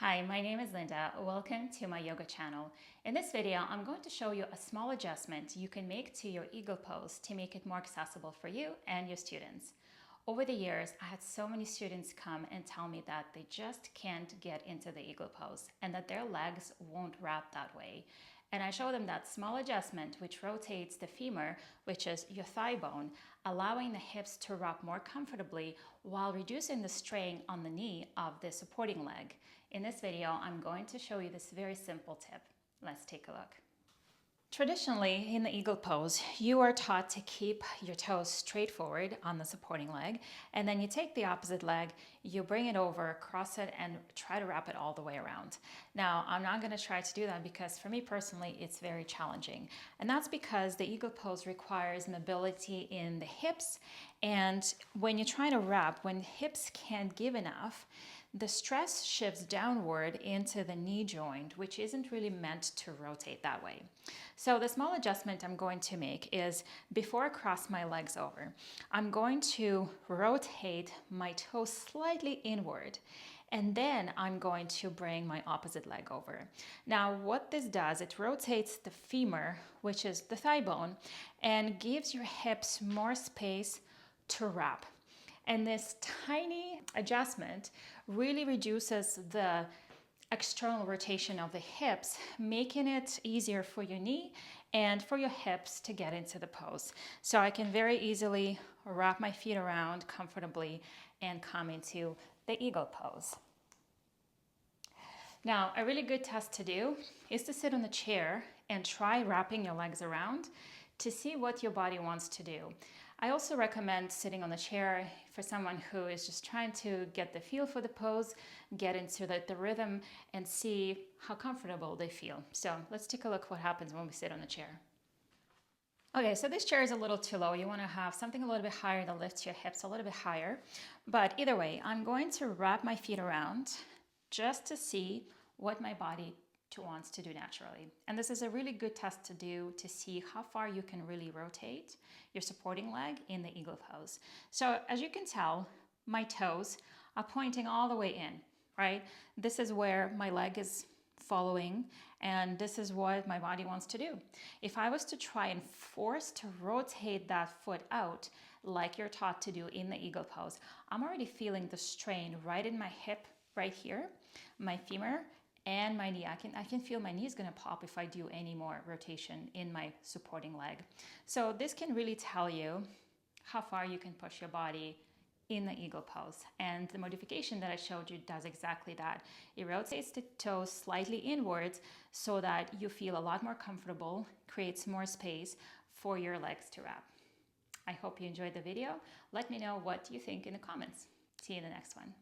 Hi, my name is Linda. Welcome to my yoga channel. In this video, I'm going to show you a small adjustment you can make to your eagle pose to make it more accessible for you and your students. Over the years, I had so many students come and tell me that they just can't get into the eagle pose and that their legs won't wrap that way. And I show them that small adjustment which rotates the femur, which is your thigh bone, allowing the hips to wrap more comfortably while reducing the strain on the knee of the supporting leg. In this video, I'm going to show you this very simple tip. Let's take a look. Traditionally, in the eagle pose, you are taught to keep your toes straight forward on the supporting leg, and then you take the opposite leg, you bring it over, cross it, and try to wrap it all the way around. Now, I'm not going to try to do that because for me personally, it's very challenging. And that's because the eagle pose requires mobility in the hips, and when you try to wrap, when the hips can't give enough, the stress shifts downward into the knee joint, which isn't really meant to rotate that way. So the small adjustment I'm going to make is before I cross my legs over, I'm going to rotate my toes slightly inward, and then I'm going to bring my opposite leg over. Now, what this does, it rotates the femur, which is the thigh bone, and gives your hips more space to wrap. And this tiny adjustment really reduces the external rotation of the hips, making it easier for your knee and for your hips to get into the pose. So I can very easily wrap my feet around comfortably and come into the eagle pose. Now, a really good test to do is to sit on the chair and try wrapping your legs around to see what your body wants to do. I also recommend sitting on the chair for someone who is just trying to get the feel for the pose, get into the rhythm, and see how comfortable they feel. So let's take a look what happens when we sit on the chair. Okay, so this chair is a little too low. You want to have something a little bit higher that lifts your hips a little bit higher. But either way, I'm going to wrap my feet around just to see what my body wants to do naturally. And this is a really good test to do to see how far you can really rotate your supporting leg in the eagle pose. So as you can tell, my toes are pointing all the way in, right? This is where my leg is following, and this is what my body wants to do. If I was to try and force to rotate that foot out like you're taught to do in the eagle pose, I'm already feeling the strain right in my hip right here, my femur, and my knee. I can feel my knee is going to pop if I do any more rotation in my supporting leg. So this can really tell you how far you can push your body in the eagle pose. And the modification that I showed you does exactly that. It rotates the toes slightly inwards so that you feel a lot more comfortable, creates more space for your legs to wrap. I hope you enjoyed the video. Let me know what you think in the comments. See you in the next one.